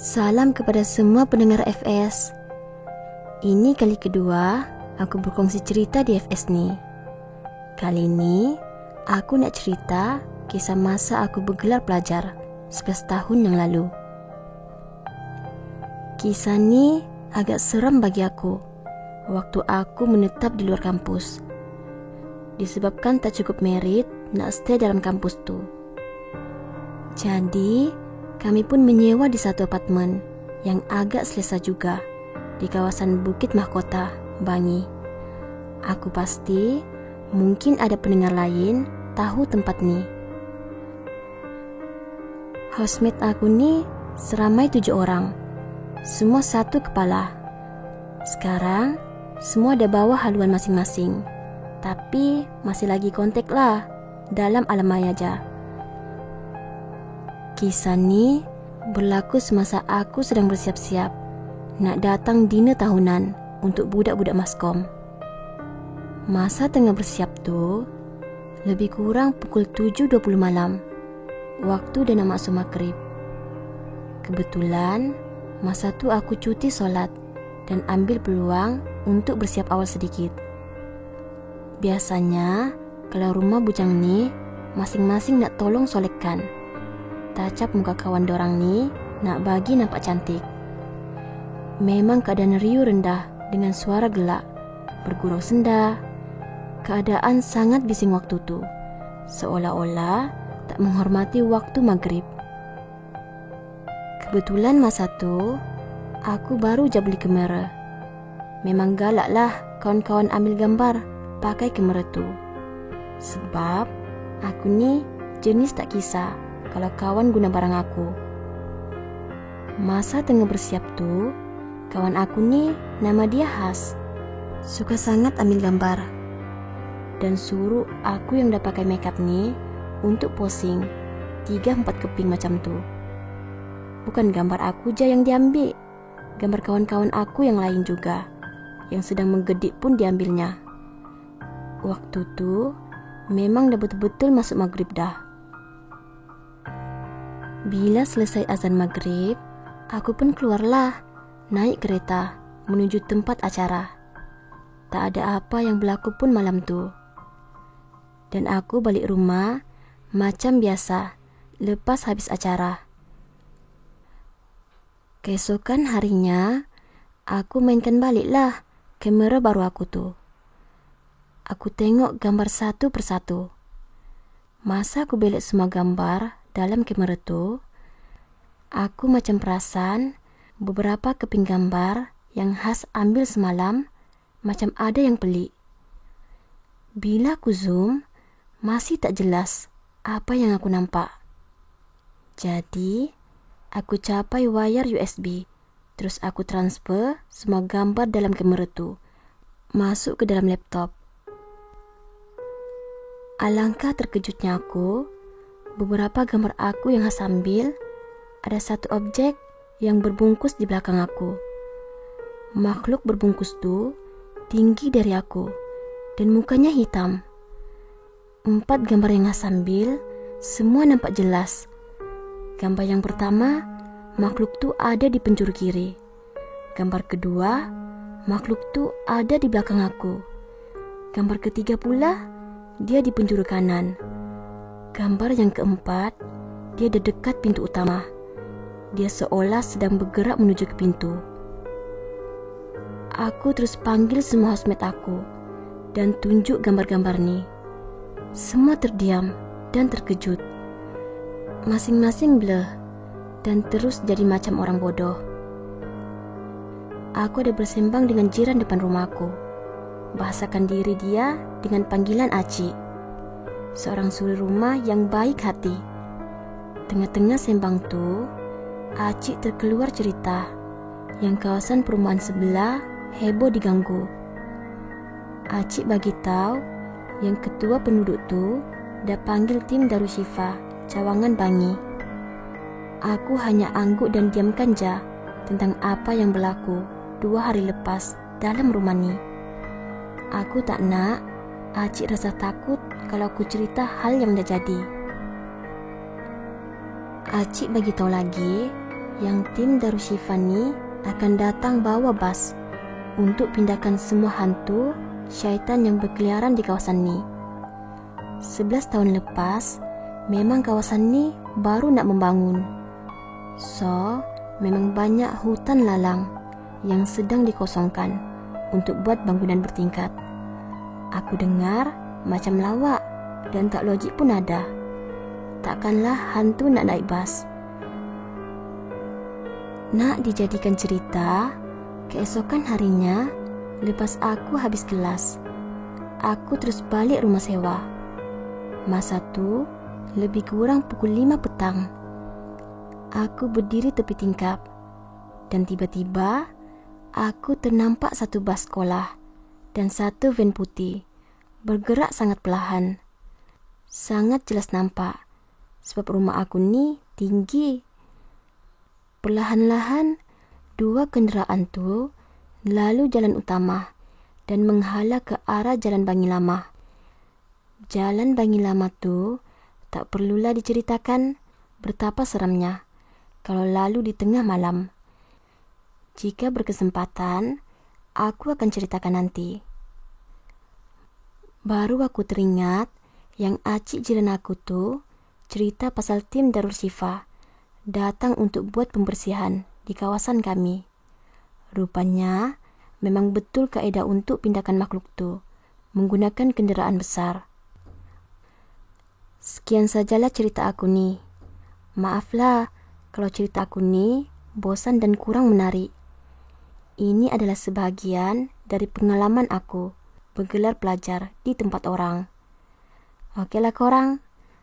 Salam kepada semua pendengar FS. Ini kali kedua aku berkongsi cerita di FS nih. Kali ini aku nak cerita kisah masa aku bergelar pelajar 11 tahun yang lalu. Kisah ini agak seram bagi aku waktu aku menetap di luar kampus, disebabkan tak cukup merit nak stay dalam kampus tu. Jadi kami pun menyewa di satu apartemen yang agak selesa juga di kawasan Bukit Mahkota, Bangi. Aku pasti mungkin ada pendengar lain tahu tempat ni. Housemate aku ni seramai 7 orang, semua satu kepala. Sekarang semua ada bawa haluan masing-masing, tapi masih lagi kontak lah dalam alam maya aja. Kisah ni berlaku semasa aku sedang bersiap-siap nak datang dinner tahunan untuk budak-budak maskom. Masa tengah bersiap tu, lebih kurang pukul 7.20 malam, waktu dah nak masuk maghrib. Kebetulan masa tu aku cuti solat dan ambil peluang untuk bersiap awal sedikit. Biasanya kalau rumah bujang ni masing-masing nak tolong solekan, tacap muka kawan dorang ni nak bagi nampak cantik. Memang keadaan riuh rendah dengan suara gelak, bergurau senda. Keadaan sangat bising waktu tu, seolah-olah tak menghormati waktu maghrib. Kebetulan masa tu aku baru je beli kamera. Memang galak lah kawan-kawan ambil gambar pakai kamera tu, sebab aku ni jenis tak kisah kalau kawan guna barang aku. Masa tengah bersiap tu, kawan aku ni nama dia Has, suka sangat ambil gambar dan suruh aku yang dah pakai makeup ni untuk posing 3-4 keping macam tu. Bukan gambar aku je yang diambil, gambar kawan-kawan aku yang lain juga yang sedang menggedik pun diambilnya. Waktu tu memang dah betul-betul masuk maghrib dah. Bila selesai azan maghrib, aku pun keluarlah naik kereta menuju tempat acara. Tak ada apa yang berlaku pun malam tu. Dan aku balik rumah macam biasa lepas habis acara. Keesokan harinya, aku mainkan baliklah kamera baru aku tu. Aku tengok gambar satu persatu. Masa aku belik semua gambar dalam kamera tu, aku macam perasan beberapa keping gambar yang Has ambil semalam macam ada yang pelik. Bila aku zoom, masih tak jelas apa yang aku nampak. Jadi, aku capai wayar USB, terus aku transfer semua gambar dalam kamera tu masuk ke dalam laptop. Alangkah terkejutnya aku, beberapa gambar aku yang Has ambil, ada satu objek yang berbungkus di belakang aku. Makhluk berbungkus tu tinggi dari aku dan mukanya hitam. 4 gambar yang Has ambil semua nampak jelas. Gambar yang pertama, makhluk tu ada di penjuru kiri. Gambar kedua, makhluk tu ada di belakang aku. Gambar ketiga pula, dia di penjuru kanan. Gambar yang keempat, dia di dekat pintu utama. Dia seolah sedang bergerak menuju ke pintu. Aku terus panggil semua housemate aku dan tunjuk gambar-gambar ni. Semua terdiam dan terkejut. Masing-masing blur dan terus jadi macam orang bodoh. Aku ada bersembang dengan jiran depan rumahku. Bahasakan diri dia dengan panggilan Acik, seorang suri rumah yang baik hati. Tengah-tengah sembang tu, Acik terkeluar cerita yang kawasan perumahan sebelah heboh diganggu. Acik bagi tahu yang ketua penduduk tu dah panggil tim Darushifa Cawangan Bangi. Aku hanya angguk dan diamkan je tentang apa yang berlaku 2 hari lepas dalam rumah ni. Aku tak nak Acik rasa takut kalau aku cerita hal yang dah jadi. Acik bagi tahu lagi yang tim Darushifa ni akan datang bawa bas untuk pindahkan semua hantu syaitan yang berkeliaran di kawasan ni. 11 tahun lepas, memang kawasan ni baru nak membangun. So, memang banyak hutan lalang yang sedang dikosongkan untuk buat bangunan bertingkat. Aku dengar macam lawak dan tak logik pun ada. Takkanlah hantu nak naik bas. Nak dijadikan cerita, keesokan harinya, lepas aku habis kelas, aku terus balik rumah sewa. Masa tu, lebih kurang pukul 5 petang. Aku berdiri tepi tingkap dan tiba-tiba aku ternampak satu bas sekolah dan satu van putih bergerak sangat perlahan. Sangat jelas nampak sebab rumah aku ni tinggi. Perlahan-lahan dua kenderaan tu lalu jalan utama dan menghala ke arah Jalan Bangi Lama. Jalan Bangi Lama tu tak perlulah diceritakan betapa seramnya kalau lalu di tengah malam. Jika berkesempatan, aku akan ceritakan nanti. Baru aku teringat yang acik jiran aku tu cerita pasal tim Darushifa datang untuk buat pembersihan di kawasan kami. Rupanya memang betul kaedah untuk pindahkan makhluk tu menggunakan kenderaan besar. Sekian sajalah cerita aku ni. Maaflah kalau cerita aku ni bosan dan kurang menarik. Ini adalah sebahagian dari pengalaman aku bergelar pelajar di tempat orang. Okeylah korang,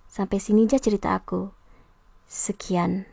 sampai sini je cerita aku. Sekian.